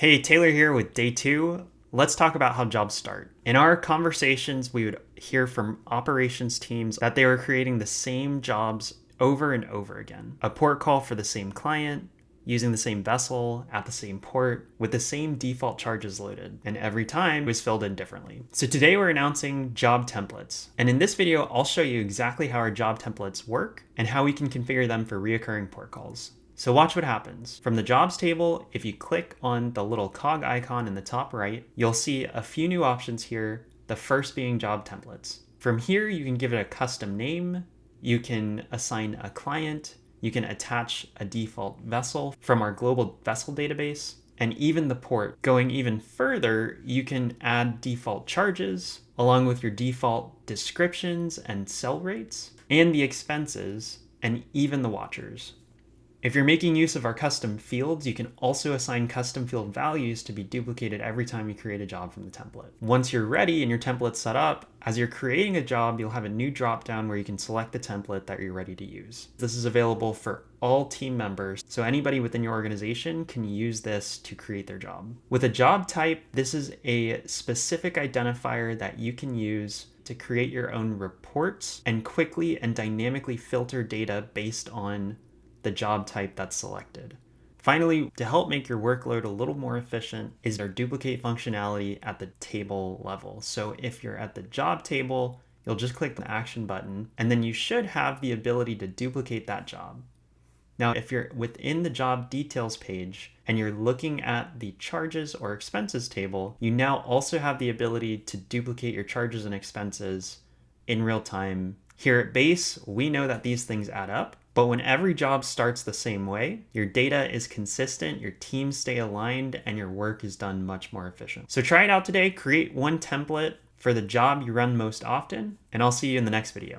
Hey, Taylor here with day 2. Let's talk about how jobs start. In our conversations, we would hear from operations teams that they were creating the same jobs over and over again. A port call for the same client, using the same vessel at the same port with the same default charges loaded, and every time was filled in differently. So today we're announcing job templates. And in this video, I'll show you exactly how our job templates work and how we can configure them for reoccurring port calls. So watch what happens. From the jobs table, if you click on the little cog icon in the top right, you'll see a few new options here, the first being job templates. From here, you can give it a custom name, you can assign a client, you can attach a default vessel from our global vessel database, and even the port. Going even further, you can add default charges along with your default descriptions and sell rates, and the expenses, and even the watchers. If you're making use of our custom fields, you can also assign custom field values to be duplicated every time you create a job from the template. Once you're ready and your template's set up, as you're creating a job, you'll have a new dropdown where you can select the template that you're ready to use. This is available for all team members, so anybody within your organization can use this to create their job. With a job type, this is a specific identifier that you can use to create your own reports and quickly and dynamically filter data based on the job type that's selected. Finally, to help make your workload a little more efficient is our duplicate functionality at the table level. So if you're at the job table, you'll just click the action button, and then you should have the ability to duplicate that job. Now, if you're within the job details page and you're looking at the charges or expenses table, you now also have the ability to duplicate your charges and expenses in real time. Here at Base, we know that these things add up, but when every job starts the same way, your data is consistent, your teams stay aligned, and your work is done much more efficient. So try it out today, create one template for the job you run most often, and I'll see you in the next video.